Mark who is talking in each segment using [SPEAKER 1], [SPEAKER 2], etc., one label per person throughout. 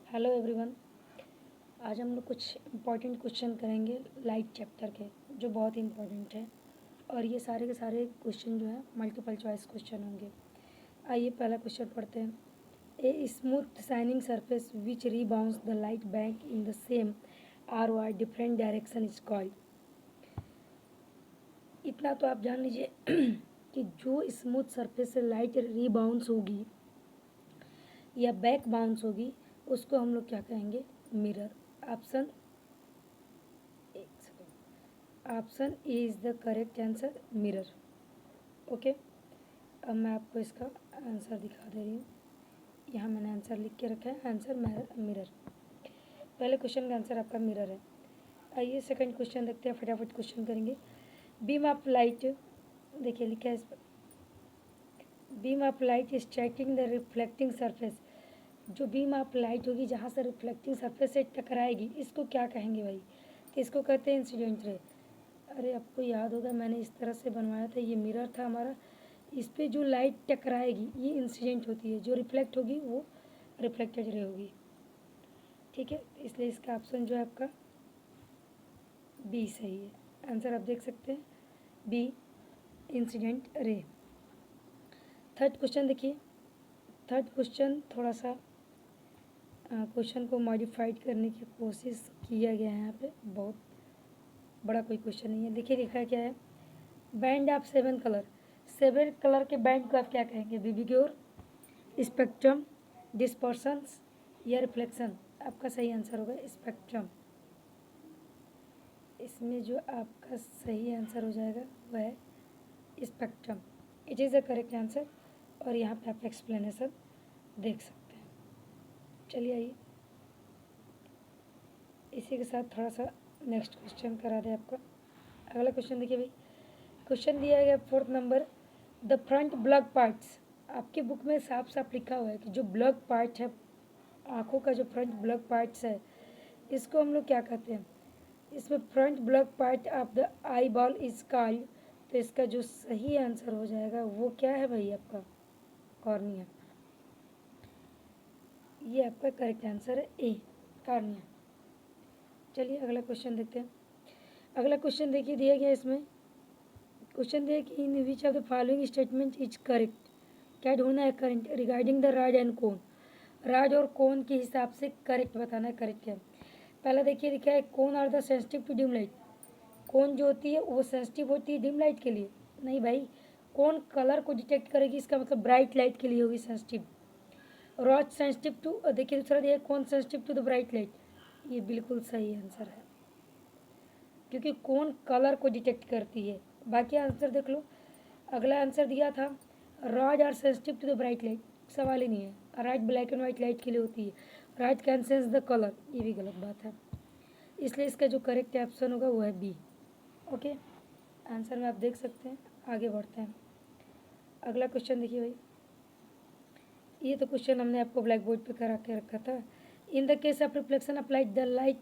[SPEAKER 1] Hello everyone. आज हम लोग कुछ इम्पोर्टेंट क्वेश्चन करेंगे लाइट चैप्टर के, जो बहुत ही इम्पोर्टेंट है। और ये सारे के सारे क्वेश्चन जो है मल्टीपल चॉइस क्वेश्चन होंगे। आइए पहला क्वेश्चन पढ़ते हैं। A smooth shining surface which rebounce the light back in the same or by different direction is called. इतना तो आप जान लीजिए कि जो स्मूथ सरफेस से लाइट रीबाउंस होगी या बैक बाउंस होगी उसको हम लोग क्या कहेंगे? Mirror. Option option A is the correct answer, mirror. Okay, अब मैं आपको इसका आंसर दिखा दे रही हूँ। यहाँ मैंने आंसर लिख के रखा है, आंसर मिरर। पहले क्वेश्चन का आंसर आपका मिरर है। आइए सेकंड क्वेश्चन देखते हैं, फटाफट क्वेश्चन करेंगे। बीम ऑफ लाइट, देखिए लिखा है इस पर, beam of light striking the reflecting surface. जो बीम ऑफ लाइट होगी जहाँ से रिफ्लेक्टिंग सरफेस से टकराएगी, इसको क्या कहेंगे भाई? तो इसको कहते हैं इंसिडेंट रे। अरे आपको याद होगा मैंने इस तरह से बनवाया था, ये मिरर था हमारा। इस पर जो लाइट टकराएगी ये इंसिडेंट होती है, जो रिफ्लेक्ट होगी वो रिफ्लेक्टेड रे होगी। ठीक है, इसलिए इसका ऑप्शन जो है आपका बी सही है। आंसर आप देख सकते हैं, B incident ray. Third question देखिए। थर्ड क्वेश्चन थोड़ा सा क्वेश्चन को मॉडिफाइड करने की कोशिश किया गया है। यहाँ पे बहुत बड़ा कोई क्वेश्चन नहीं है। देखिए लिखा क्या है, बैंड ऑफ 7 कलर। 7 कलर के बैंड को आप क्या कहेंगे? विबिग्योर, स्पेक्ट्रम, डिस्पर्सन्स या रिफ्लेक्शन? आपका सही आंसर होगा स्पेक्ट्रम। इसमें जो आपका सही आंसर हो जाएगा वह है spectrum. It is the correct answer. और यहाँ पे आप एक्सप्लेनेशन देख सकते हैं। चलिए आइए इसी के साथ थोड़ा सा नेक्स्ट क्वेश्चन करा दें आपका। अगला क्वेश्चन देखिए भाई, क्वेश्चन दिया गया 4th number, the front blog parts. आपके बुक में साफ साफ लिखा हुआ है कि जो ब्लग पार्ट है, आँखों का जो फ्रंट ब्लग पार्ट्स है, इसको हम लोग क्या कहते हैं? इसमें front blog part of the eye ball is called. तो इसका जो सही आंसर हो जाएगा वो क्या है भाई? आपका कॉर्निया। ये आपका करेक्ट आंसर है ए, कॉर्निया। चलिए अगला क्वेश्चन देखते हैं। अगला क्वेश्चन देखिए दिया गया, इसमें क्वेश्चन दिया कि in which of the following statement is correct. क्या ढूंढना है? Current regarding the rod and cone. Rod और कोन के हिसाब से करेक्ट बताना है, करेक्ट क्या है। पहला देखिए लिखा है, cone are the sensitive to dim light. Cone जो होती है वो सेंसिटिव होती है डिम लाइट के लिए? नहीं भाई, कोन कलर को डिटेक्ट करेगी, इसका मतलब ब्राइट लाइट के लिए होगी सेंसिटिव। रॉड सेंसिटिव टू, देखिए दूसरा दिया कौन sensitive to the bright light. ये बिल्कुल सही आंसर है, क्योंकि कौन कलर को डिटेक्ट करती है। बाकी आंसर देख लो। अगला आंसर दिया था, rod are sensitive to the bright light, सवाल ही नहीं है। Right black and white light के लिए होती है, right can sense the colour, ये भी गलत बात है। इसलिए इसका जो करेक्ट ऑप्शन होगा वो है बी। ओके, आंसर में आप देख सकते हैं। आगे बढ़ते हैं। अगला क्वेश्चन देखिए भाई, ये तो क्वेश्चन हमने आपको ब्लैक बोर्ड पे करा के रखा था। In the case of reflection applied the light,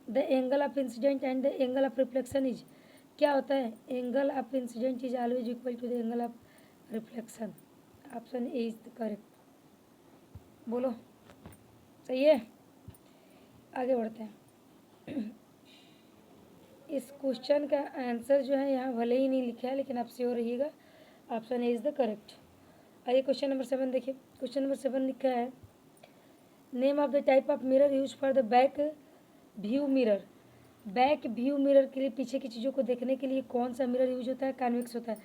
[SPEAKER 1] the angle of incident and the angle of reflection is. क्या होता है? Angle of incident is always equal to the angle of reflection. Option A is the correct. बोलो सही है? आगे बढ़ते हैं। इस क्वेश्चन का आंसर जो है यहाँ भले ही नहीं लिखा है, लेकिन आप श्योर रहिएगा, option A is the correct. आइए क्वेश्चन नंबर 7 देखिए। क्वेश्चन नंबर 7 लिखा है, name of the type of mirror use for the back view mirror. Back view mirror के लिए, पीछे की चीज़ों को देखने के लिए कौन सा मिरर यूज होता है? कॉन्वेक्स होता है।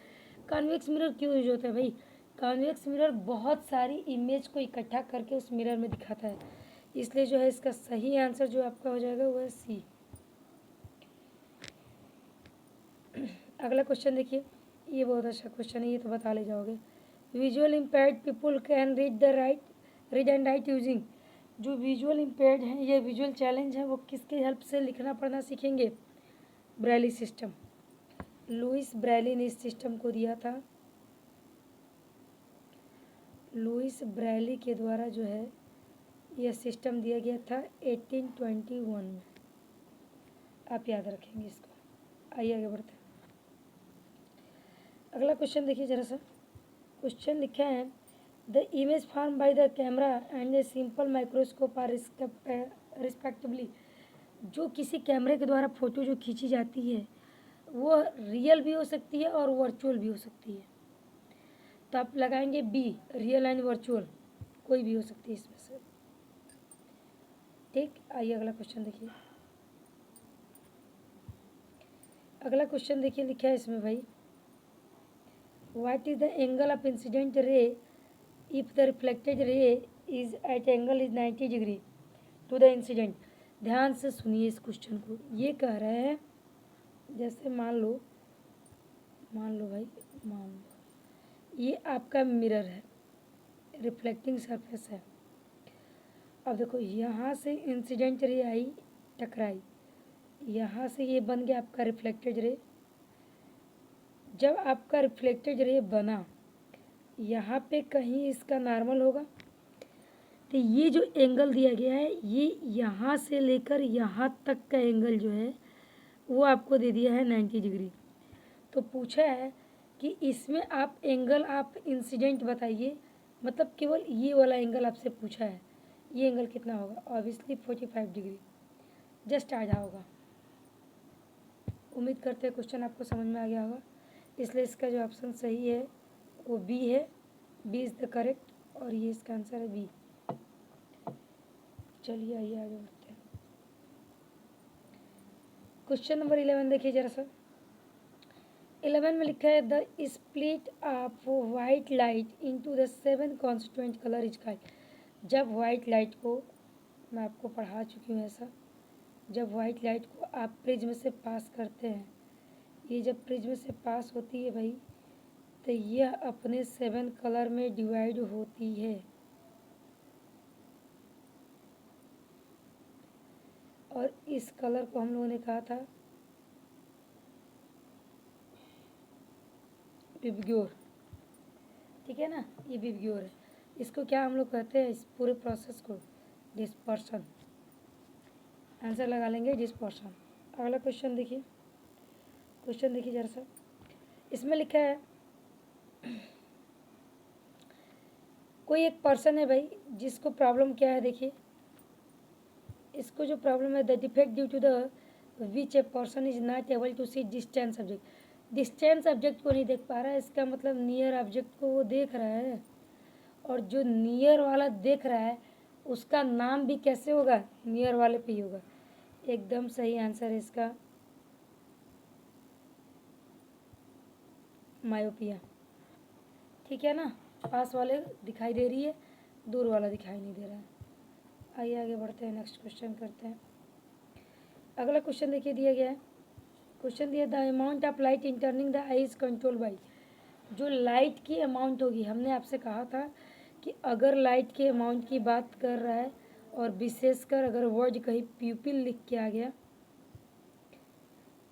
[SPEAKER 1] कॉन्वेक्स मिरर क्यों यूज होता है भाई? कॉन्वेक्स मिरर बहुत सारी इमेज को इकट्ठा करके उस मिरर में दिखाता है, इसलिए जो है इसका सही आंसर जो आपका हो जाएगा वो है सी। अगला क्वेश्चन देखिए, ये बहुत अच्छा क्वेश्चन है, ये तो बता ले जाओगे। Visual impaired people can read and right using. जो विजुअल इम्पेयर्ड हैं, ये विजुअल चैलेंज है, वो किसके हेल्प से लिखना पढ़ना सीखेंगे? Braille system. लुइस ब्रेली ने इस सिस्टम को दिया था। लुइस ब्रेली के द्वारा जो है यह सिस्टम दिया गया था 1821 में। आप याद रखेंगे इसको। आइए आगे बढ़ते हैं। अगला क्वेश्चन देखिए जरा सा। क्वेश्चन लिखा है, the image form by the camera and a simple microscope are respectively. जो किसी कैमरे के द्वारा फ़ोटो जो खींची जाती है वो रियल भी हो सकती है और वर्चुअल भी हो सकती है। तो आप लगाएंगे बी, रियल एंड वर्चुअल, कोई भी हो सकती है इसमें से। ठीक, आइए अगला क्वेश्चन देखिए। अगला क्वेश्चन देखिए, लिखा है इसमें भाई, what is the angle of incident ray if the reflected ray is at angle is 90 degree to the incident. ध्यान से सुनिए इस क्वेश्चन को। ये कह रहा है, जैसे मान लो भाई, मान लो ये आपका मिरर है, रिफ्लेक्टिंग सरफेस है। अब देखो यहाँ से इंसिडेंट रे आई, टकराई, यहाँ से ये बन गया आपका रिफ्लेक्टेड रे। जब आपका रिफ्लेक्टेड रे बना, यहाँ पे कहीं इसका नॉर्मल होगा, तो ये जो एंगल दिया गया है ये यहाँ से लेकर यहाँ तक का एंगल जो है वो आपको दे दिया है 90 डिग्री। तो पूछा है कि इसमें आप एंगल आप इंसिडेंट बताइए, मतलब केवल ये वाला एंगल आपसे पूछा है, ये एंगल कितना होगा? Obviously 45 degree. जस्ट आ जाओगा। उम्मीद करते हैं क्वेश्चन आपको समझ में आ गया होगा, इसलिए इसका जो ऑप्शन सही है वो बी है। बी इज़ द करेक्ट, और ये इसका आंसर है बी। चलिए आइए आगे बढ़ते हैं। क्वेश्चन नंबर 11 देखिए जरा सा। 11 में लिखा है the split of white light into the 7 constituent colour is called. जब वाइट लाइट को, मैं आपको पढ़ा चुकी हूँ ऐसा, जब वाइट लाइट को आप प्रिज्म से पास करते हैं, ये जब प्रिज्म से पास होती है भाई, तो यह अपने 7 कलर में डिवाइड होती है। और इस कलर को हम लोगों ने कहा था विबग्योर, ठीक है ना, ये विबग्योर है। इसको क्या हम लोग कहते हैं, इस पूरे प्रोसेस को? डिस्पर्शन। आंसर लगा लेंगे डिस्पर्शन। अगला क्वेश्चन देखिए, क्वेश्चन देखिए जरा सा। इसमें लिखा है कोई एक पर्सन है भाई, जिसको प्रॉब्लम क्या है, देखिए इसको जो प्रॉब्लम है, the defect due to the which a person is not able to see distance object. Distance object को नहीं देख पा रहा है, इसका मतलब नियर ऑब्जेक्ट को वो देख रहा है, और जो नियर वाला देख रहा है उसका नाम भी कैसे होगा? नियर वाले पे ही होगा। एकदम सही आंसर है इसका, मायोपिया। ठीक है ना, पास वाले दिखाई दे रही है, दूर वाला दिखाई नहीं दे रहा है। आइए आगे बढ़ते हैं, नेक्स्ट क्वेश्चन करते हैं। अगला क्वेश्चन देखिए, दिया गया है, क्वेश्चन दिया the amount of light entering the eye is control by. जो लाइट की अमाउंट होगी, हमने आपसे कहा था कि अगर लाइट के अमाउंट की बात कर रहा है, और विशेषकर अगर वर्ड कहीं प्यूपिल लिख के आ गया,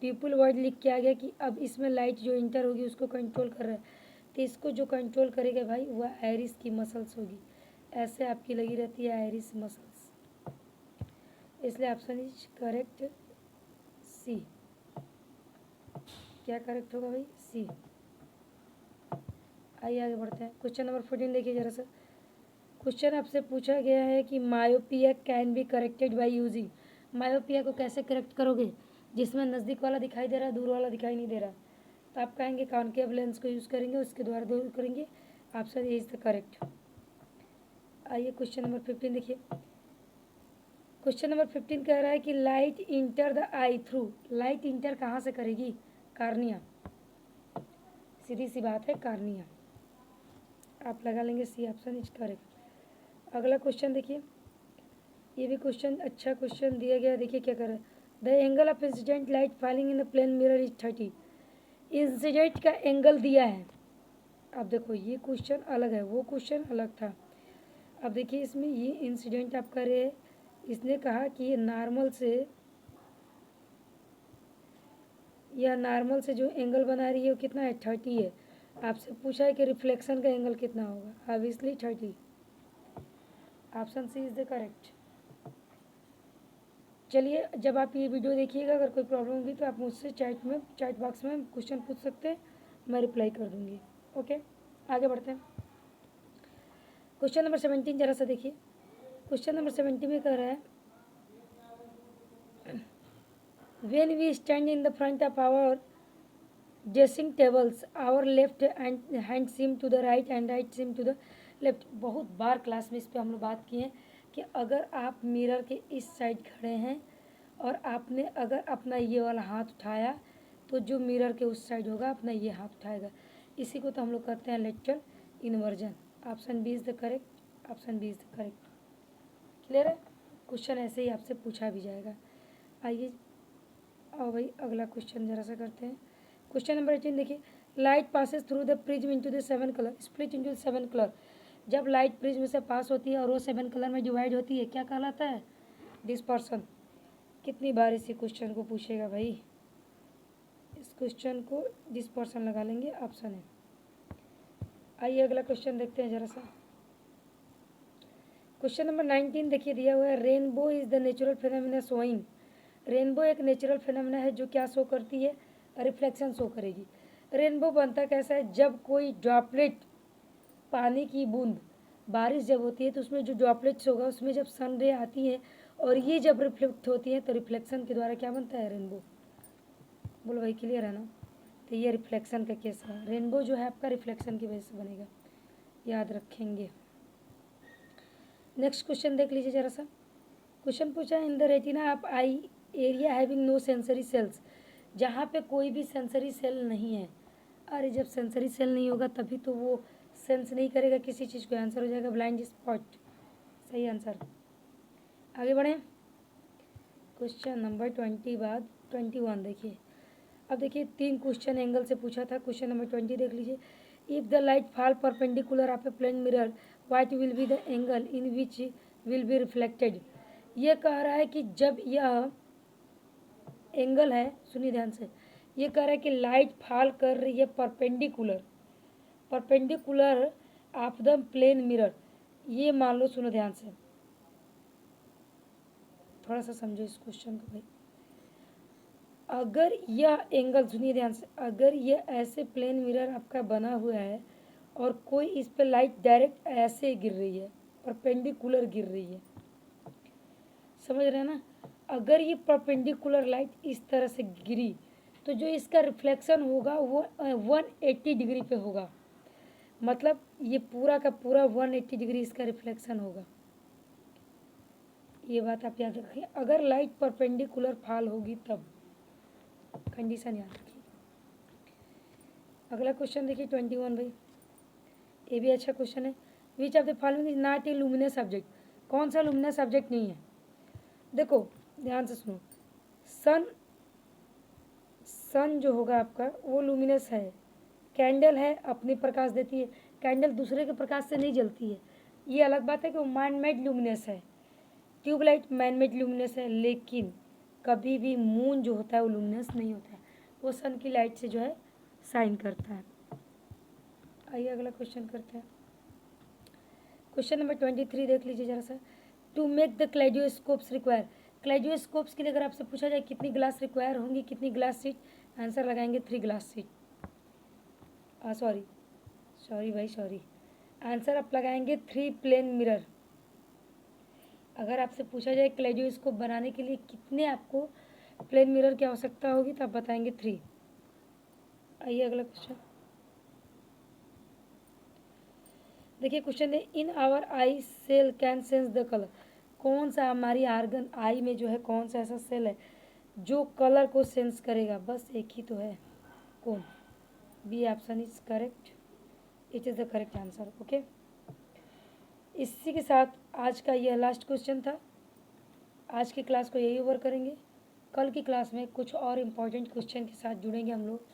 [SPEAKER 1] प्यूपिल वर्ड लिख के आ गया कि अब इसमें लाइट जो इंटर होगी उसको कंट्रोल कर रहा है, तो इसको जो कंट्रोल करेगा भाई वह आयरिस की मसल्स होगी। ऐसे आपकी लगी रहती है आयरिस मसल्स, इसलिए ऑप्शन इज करेक्ट सी। क्या करेक्ट होगा भाई? सी। आइए आगे बढ़ते हैं। क्वेश्चन नंबर 14 देखिए जरा सा। क्वेश्चन आपसे पूछा गया है कि myopia can be corrected by using. Myopia को कैसे करेक्ट करोगे? जिसमें नज़दीक वाला दिखाई दे रहा है, दूर वाला दिखाई नहीं दे रहा, तो आप कहेंगे कॉन्केव लेंस को यूज़ करेंगे, उसके द्वारा दूर करेंगे। Option A is the correct. आइए क्वेश्चन नंबर 15 देखिए। क्वेश्चन नंबर 15 कह रहा है कि light enter the I through. Light inter कहाँ से करेगी? कार्निया। सीधी सी बात है, कार्निया। आप लगा लेंगे सी, ऑप्शन इज करेक्ट। अगला क्वेश्चन देखिए, ये भी क्वेश्चन अच्छा क्वेश्चन दिया गया। देखिए क्या कर रहा है, the angle of incident light falling in the plane mirror is 30। Incident का एंगल दिया है। अब देखो ये क्वेश्चन अलग है, वो क्वेश्चन अलग था। अब देखिए इसमें ये इंसिडेंट आप कर रहे हैं, इसने कहा कि ये नॉर्मल से जो एंगल बना रही है वो कितना है? 30 है। आपसे पूछा है कि रिफ्लेक्शन का एंगल कितना होगा? Obviously 30। Option C is the correct. चलिए, जब आप ये वीडियो देखिएगा, अगर कोई प्रॉब्लम होगी तो आप मुझसे चैट बॉक्स में क्वेश्चन पूछ सकते हैं, मैं रिप्लाई कर दूँगी। ओके, आगे बढ़ते हैं। क्वेश्चन नंबर 17 जरा सा देखिए। क्वेश्चन नंबर 17 में कह रहा है when we stand in the front of our dressing tables our left hand seem to the right and right seem to the left। बहुत बार क्लास में इस पे हम लोग बात किए हैं कि अगर आप मिरर के इस साइड खड़े हैं और आपने अगर अपना ये वाला हाथ उठाया तो जो मिरर के उस साइड होगा अपना ये हाथ उठाएगा। इसी को तो हम लोग कहते हैं lateral inversion. Option B is the correct, option B is the correct. Clear है? क्वेश्चन ऐसे ही आपसे पूछा भी जाएगा। आइए और भाई अगला क्वेश्चन जरा सा करते हैं। क्वेश्चन नंबर 18 देखिए, light passes through the prism into the 7 colour split into 7 colour. जब लाइट प्रिज्म से पास होती है और वो 7 कलर में डिवाइड होती है क्या कहलाता है? डिस्पर्सन। कितनी बार इसी क्वेश्चन को पूछेगा भाई? इस क्वेश्चन को डिस्पर्सन लगा लेंगे, ऑप्शन है। आइए अगला क्वेश्चन देखते हैं जरा सा। क्वेश्चन नंबर 19 देखिए दिया हुआ है, rainbow is the natural phenomena showing. Rainbow एक नेचुरल फिनोमिना है जो क्या शो करती है? रिफ्लेक्शन शो करेगी। रेनबो बनता कैसा है? जब कोई ड्रॉपलेट पानी की बूंद बारिश जब होती है तो उसमें जो ड्रॉपलेट्स होगा उसमें जब सन रे आती है और ये जब रिफ्लेक्ट होती है तो रिफ्लेक्शन के द्वारा क्या बनता है? रेनबो। बोलो भाई क्लियर है ना? तो ये रिफ्लेक्शन का केस है। रेनबो जो है आपका रिफ्लेक्शन की वजह से बनेगा, याद रखेंगे। नेक्स्ट क्वेश्चन देख लीजिए जरा सा। क्वेश्चन पूछा in the retina of eye area having no sensory cells. जहाँ पे कोई भी सेंसरी सेल नहीं है। अरे जब सेंसरी सेल नहीं होगा तभी तो वो सेंस नहीं करेगा किसी चीज़ को। आंसर हो जाएगा ब्लाइंड स्पॉट, सही आंसर। आगे बढ़ें। क्वेश्चन नंबर 20 बाद 21 देखिए। अब देखिए 3 क्वेश्चन एंगल से पूछा था। क्वेश्चन नंबर 20 देख लीजिए। If the light fall perpendicular of a plane mirror what will be the angle in which will be reflected. ये कह रहा है कि जब यह एंगल है, सुनिए ध्यान से, ये कह रहा है कि लाइट फॉल कर रही है perpendicular of the plane mirror. ये मान लो, सुनो ध्यान से, थोड़ा सा समझो इस क्वेश्चन को भाई। अगर यह एंगल, सुनिए ध्यान से, अगर यह ऐसे प्लेन मिरर आपका बना हुआ है और कोई इस पे लाइट डायरेक्ट ऐसे गिर रही है, परपेंडिकुलर गिर रही है, समझ रहे हैं ना? अगर ये परपेंडिकुलर लाइट इस तरह से गिरी तो जो इसका रिफ्लेक्शन होगा वो 180 डिग्री पे होगा। मतलब ये पूरा का पूरा 180 डिग्री इसका रिफ्लेक्शन होगा। ये बात आप याद रखिए। अगर लाइट परपेंडिकुलर फॉल होगी तब, कंडीशन याद रखिए। अगला क्वेश्चन देखिए 21 भाई, ये भी अच्छा क्वेश्चन है। विच of the following is not a luminous object. कौन सा लुमिनस ऑब्जेक्ट नहीं है? देखो ध्यान से सुनो, सन जो होगा आपका वो लुमिनस है। कैंडल है, अपनी प्रकाश देती है। कैंडल दूसरे के प्रकाश से नहीं जलती है। ये अलग बात है कि वो मैन मेड लुमिनस है। ट्यूबलाइट मैन मेड लुमिनस है, लेकिन कभी भी मून जो होता है वो लुमिनस नहीं होता है, वो सन की लाइट से जो है शाइन करता है। आइए अगला क्वेश्चन करते हैं। क्वेश्चन नंबर 23 देख लीजिए जरा सा। To make the kaleidoscopes require. Kaleidoscopes के लिए अगर आपसे पूछा जाए कितनी ग्लास रिक्वायर होंगी, कितनी ग्लास सीट, आंसर लगाएंगे 3 ग्लास सीट। सॉरी भाई सॉरी, आंसर आप लगाएंगे 3 प्लेन मिरर। अगर आपसे पूछा जाए क्लेडियोस्कोप बनाने के लिए कितने आपको प्लेन मिरर की आवश्यकता होगी तो आप बताएंगे 3। आइए अगला क्वेश्चन देखिए। क्वेश्चन है in our eye cell can sense the colour. कौन सा हमारी आर्गन आई में जो है कौन सा ऐसा सेल है जो कलर को सेंस करेगा? बस एक ही तो है, कौन? B option is correct, it is the correct answer. Okay, इसी के साथ आज का यह लास्ट क्वेश्चन था। आज की क्लास को यही ओवर करेंगे। कल की क्लास में कुछ और इम्पोर्टेंट क्वेश्चन के साथ जुड़ेंगे हम लोग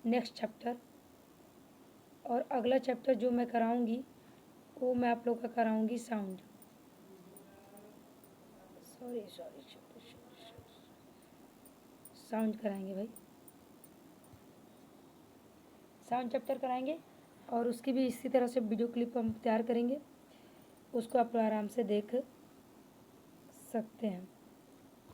[SPEAKER 1] नेक्स्ट चैप्टर। और अगला चैप्टर जो मैं कराऊंगी वो मैं आप लोग का कराऊंगी साउंड। साउंड कराएंगे भाई, साउंड चैप्टर कराएंगे और उसकी भी इसी तरह से वीडियो क्लिप हम तैयार करेंगे, उसको आप आराम से देख सकते हैं।